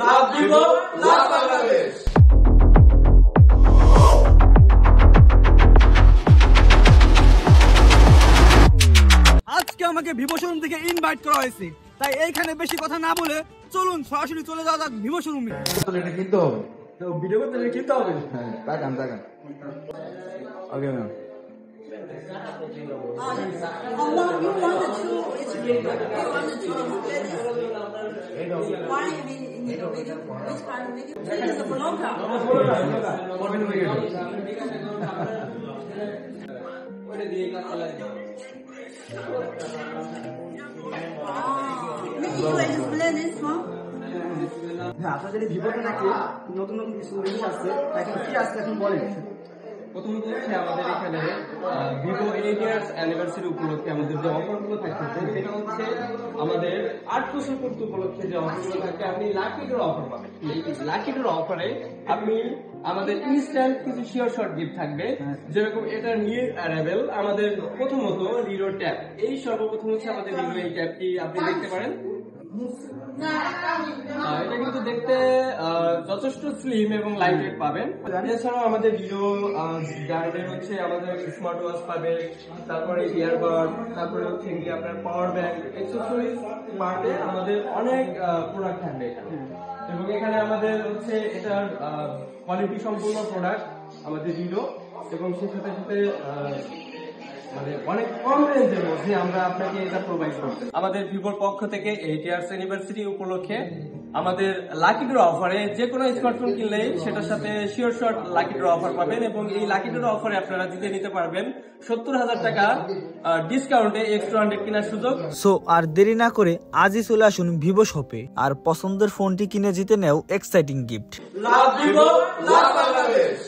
লাভ Vivo, লাভ বাংলাদেশ। আজকে আমাকে Vivo showroom থেকে ইনভাইট করা হয়েছে, তাই এইখানে বেশি কথা না বলে চলুন সরাসরি চলে যাওয়া যাক ভিভো শোরুমে। এটা কিনতে হবে, তো ভিডিও করতে কিনতে হবে। হ্যাঁ তাকান তাকান। Okay ma'am. আপনাদের ভিভোতে নাকি নতুন নতুন কিছু জিনিস আসছে, এখন কি আসছে এখন বলেন। প্রথমত হচ্ছে আমাদের এখানে ভিভো 8 ইয়ার্স অ্যানিভার্সারি উপলক্ষে আমাদের যে অফারগুলো থাকছে সেটা হচ্ছে আমাদের 8 বছর পূর্তি উপলক্ষে যে অফারগুলো থাকে, আপনি লাকি ড্র অফার পাবেন। এই লাকি ড্র অফারে আপনি আমাদের ইনস্ট্যান্ট কিছু শিওর শর্ট গিফট থাকবে, যেরকম এটা নিউ অ্যারাইভেল আমাদের প্রথমত রিরো ট্যাব। এই সর্বপ্রথম হচ্ছে আমাদের রিরো এই ট্যাবটি আপনি দেখতে পারেন। এটা কিন্তু দেখতে যথেষ্ট স্লিম এবং লাইট ওয়েট পাবেন। এছাড়াও আমাদের ভিডিও ব্র্যান্ডের হচ্ছে আমাদের স্মার্ট ওয়াচ পাবেন, তারপরে ইয়ারবাড, তারপরে হচ্ছে কি আপনার পাওয়ার ব্যাংক, অ্যাকসেসরিজ পার্টে আমাদের অনেক প্রোডাক্ট থাকবে এখানে। এবং এখানে আমাদের হচ্ছে এটার কোয়ালিটি সম্পূর্ণ প্রোডাক্ট আমাদের ভিডিও, এবং সেই সাথে সাথে মানে অনেক কম রেঞ্জের মধ্যে আমরা আপনাকে এটা প্রোভাইড করতে। আমাদের ভিভোর পক্ষ থেকে 8 ইয়ার্স অ্যানিভার্সারি উপলক্ষে আমাদের লাকি ড্র অফারে যে কোনো স্মার্টফোন কিনলেই সেটার সাথে sure short lucky draw offer পাবেন, এবং এই লাকি ড্র অফারে আপনারা জিতে নিতে পারবেন 70,000 টাকা ডিসকাউন্টে এক্সট্রা 100 কেনার সুযোগ। সো আর দেরি না করে আজই চলে আসুন ভিভো শপে আর পছন্দের ফোনটি কিনে জিতে নেও এক্সাইটিং গিফট। লাভ ভিভো, লাভ বাংলাদেশ।